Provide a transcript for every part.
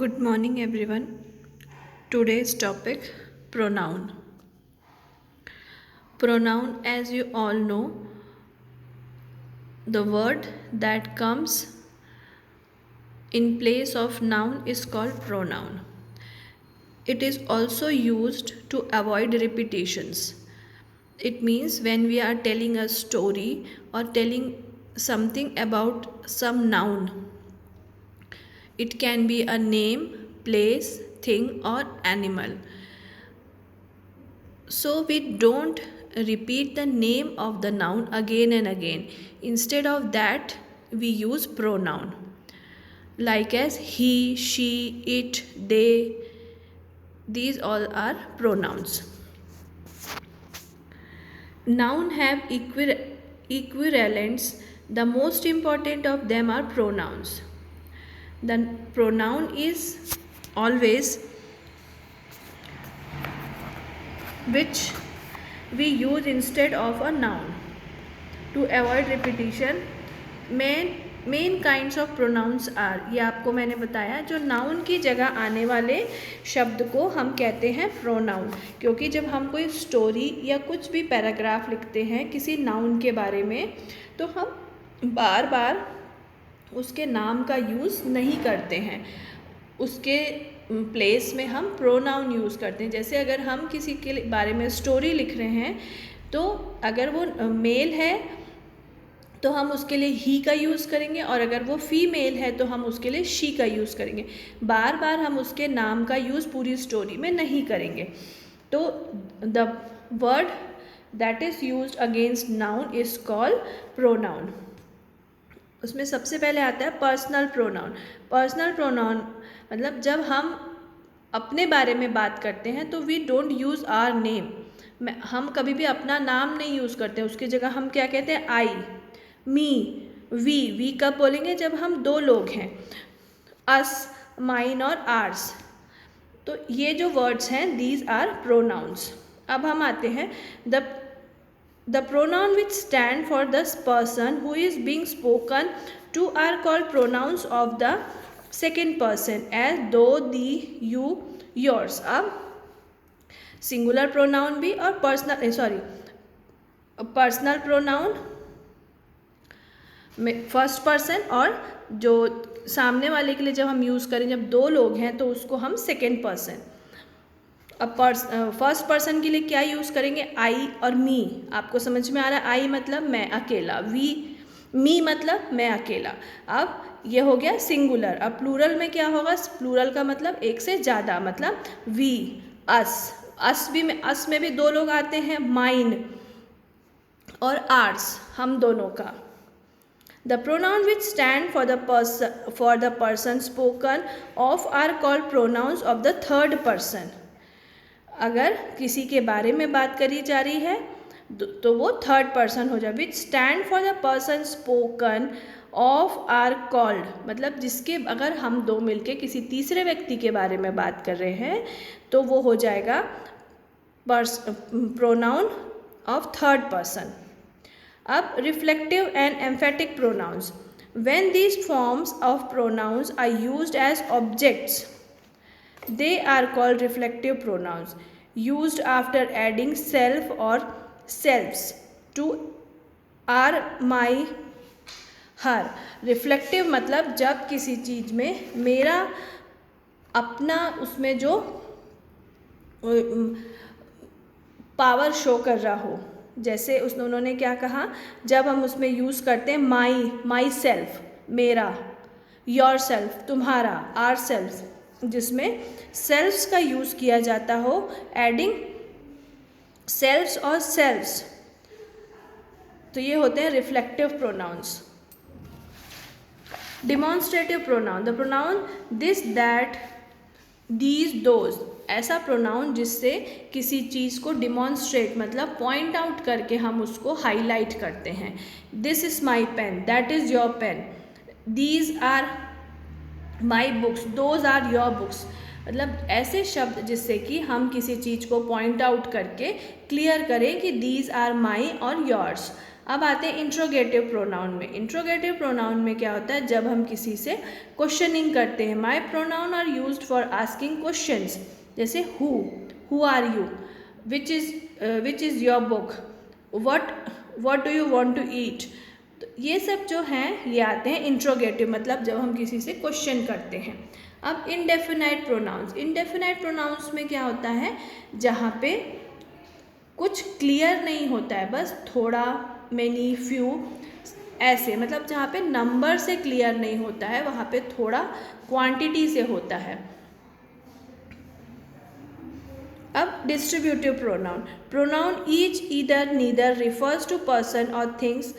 Good morning, everyone. Today's topic pronoun. Pronoun, as you all know, the word that comes in place of noun is called pronoun. It is also used to avoid repetitions. It means when we are telling a story or telling something about some noun, it can be a name, place, thing, or animal. So we don't repeat the name of the noun again and again. Instead of that, we use pronoun like as he, she, it, they. These all are pronouns. Noun have equivalents. The most important of them are pronouns. The pronoun is always which we use instead of a noun. To avoid repetition, main kinds of pronouns are, ये आपको मैंने बताया, जो noun की जगह आने वाले शब्द को हम कहते हैं प्रोनाउन। क्योंकि जब हम कोई स्टोरी या कुछ भी पैराग्राफ लिखते हैं किसी नाउन के बारे में, तो हम बार बार उसके नाम का यूज़ नहीं करते हैं, उसके प्लेस में हम प्रोनाउन यूज़ करते हैं। जैसे अगर हम किसी के बारे में स्टोरी लिख रहे हैं, तो अगर वो मेल है तो हम उसके लिए ही का यूज़ करेंगे, और अगर वो फीमेल है तो हम उसके लिए शी का यूज़ करेंगे। बार बार हम उसके नाम का यूज़ पूरी स्टोरी में नहीं करेंगे। तो the word that is used against noun is called pronoun. उसमें सबसे पहले आता है पर्सनल प्रोनाउन। पर्सनल प्रोनाउन मतलब जब हम अपने बारे में बात करते हैं तो we don't use our name. हम कभी भी अपना नाम नहीं यूज़ करते, उसकी जगह हम क्या कहते हैं, आई, मी, वी कब बोलेंगे, जब हम दो लोग हैं, अस, माइन और आर्स। तो ये जो वर्ड्स हैं दीज आर प्रोनाउंस। अब हम आते हैं the pronoun which stand for the person who is being spoken to are called pronouns of the second person, as though, thee, you, yours। अब सिंगुलर प्रोनाउन भी और पर्सनल प्रोनाउन में first person, और जो सामने वाले के लिए जब हम यूज़ करें जब दो लोग हैं तो उसको हम सेकेंड पर्सन। अब फर्स्ट पर्सन के लिए क्या यूज़ करेंगे, आई और मी। आपको समझ में आ रहा है, आई मतलब मैं अकेला, मी मतलब मैं अकेला। अब ये हो गया सिंगुलर। अब प्लूरल में क्या होगा, प्लूरल का मतलब एक से ज़्यादा, मतलब वी, अस में भी दो लोग आते हैं, माइन और आर्स, हम दोनों का। The pronoun which stand for the person spoken of are called pronouns of the third person। अगर किसी के बारे में बात करी जा रही है तो वो थर्ड पर्सन हो जाए। Which stand for the person spoken of are called, मतलब जिसके अगर हम दो मिलके किसी तीसरे व्यक्ति के बारे में बात कर रहे हैं तो वो हो जाएगा प्रोनाउन ऑफ थर्ड पर्सन। अब reflective and emphatic pronouns. When these forms of pronouns are used as objects, they are called reflective pronouns, used after adding self or selves to are, my, her। Reflective मतलब जब किसी चीज़ में मेरा अपना उसमें जो power show कर रहा हो। जैसे उन्होंने क्या कहा, जब हम उसमें यूज़ करते हैं माई सेल्फ, मेरा, योर सेल्फ, तुम्हारा, आर सेल्फ, जिसमें सेल्फ्स का यूज़ किया जाता हो, एडिंग सेल्फ्स और सेल्फ्स, तो ये होते हैं reflective pronouns. Demonstrative pronoun. The pronoun this, that, these, those, ऐसा प्रोनाउन जिससे किसी चीज़ को डिमॉन्स्ट्रेट मतलब पॉइंट आउट करके हम उसको हाईलाइट करते हैं। This is my pen, that is your pen, these are my books, those are your books. मतलब ऐसे शब्द जिससे कि हम किसी चीज़ को पॉइंट आउट करके क्लियर करें कि दीज आर माई और योर्स। अब आते हैं इंट्रोगेटिव प्रोनाउन में। इंट्रोगेटिव प्रोनाउन में क्या होता है, जब हम किसी से क्वेश्चनिंग करते हैं। My pronoun are used for asking questions, जैसे who are you, which is your book, what do you want to eat. तो ये सब जो हैं ये आते हैं इंट्रोगेटिव, मतलब जब हम किसी से क्वेश्चन करते हैं। अब इंडेफिनाइट प्रोनाउंस। इंडेफिनाइट प्रोनाउंस में क्या होता है, जहाँ पे कुछ क्लियर नहीं होता है, बस थोड़ा, मेनी, फ्यू, ऐसे, मतलब जहाँ पे नंबर से क्लियर नहीं होता है वहाँ पे थोड़ा क्वांटिटी से होता है। अब distributive pronoun each either neither refers to person और things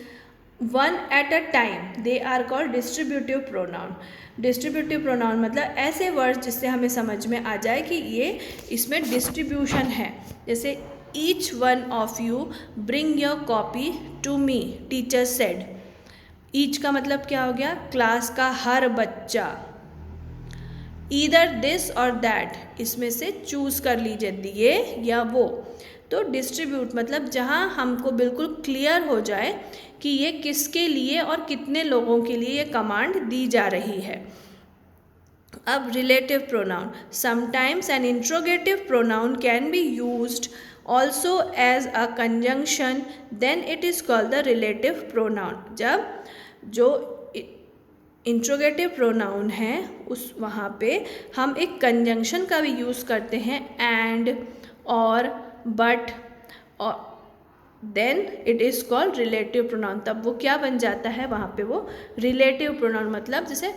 one at a time, they are called distributive pronoun. Distributive pronoun मतलब ऐसे वर्ड्स जिससे हमें समझ में आ जाए कि ये इसमें डिस्ट्रीब्यूशन है। जैसे each one of you bring your copy to me, teacher said. Each का मतलब क्या हो गया, क्लास का हर बच्चा। ईदर दिस और दैट, इसमें से चूज कर लीजिए, ये या वो। तो डिस्ट्रीब्यूट मतलब जहाँ हमको बिल्कुल क्लियर हो जाए कि ये किसके लिए और कितने लोगों के लिए ये कमांड दी जा रही है। अब relative pronoun. Sometimes an interrogative pronoun can be used also as a conjunction, then it is called the relative pronoun. जब जो इंट्रोगेटिव प्रोनाउन है उस वहाँ पे हम एक कंजंक्शन का भी यूज़ करते हैं, एंड, और, बट, और then it is called relative pronoun. तब वो क्या बन जाता है, वहाँ पे वो रिलेटिव प्रोनाउन। मतलब जैसे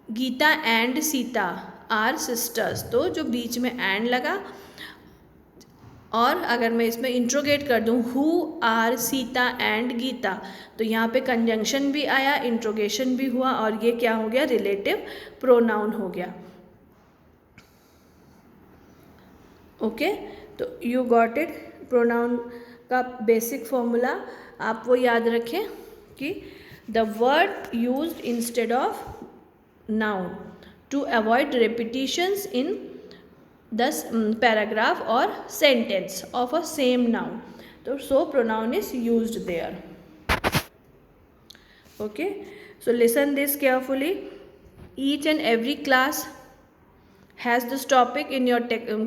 Geeta and Sita are sisters, तो जो बीच में एंड लगा, और अगर मैं इसमें इंट्रोगेट कर दूँ who are Sita and Geeta, तो यहाँ पे कंजंक्शन भी आया, इंट्रोगेशन भी हुआ, और ये क्या हो गया, रिलेटिव प्रोनाउन हो गया। ओके, तो यू गॉट इट। प्रोनाउन का बेसिक फॉर्मूला आप वो याद रखें कि the word used instead of noun to avoid repetitions in the paragraph or sentence of a same noun. So pronoun is used there. Okay, so listen this carefully. Each and every class has this topic in your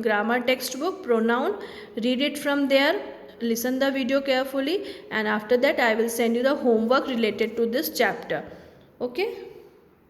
grammar textbook, pronoun. Read it from there, listen the video carefully, and after that I will send you the homework related to this chapter. Okay.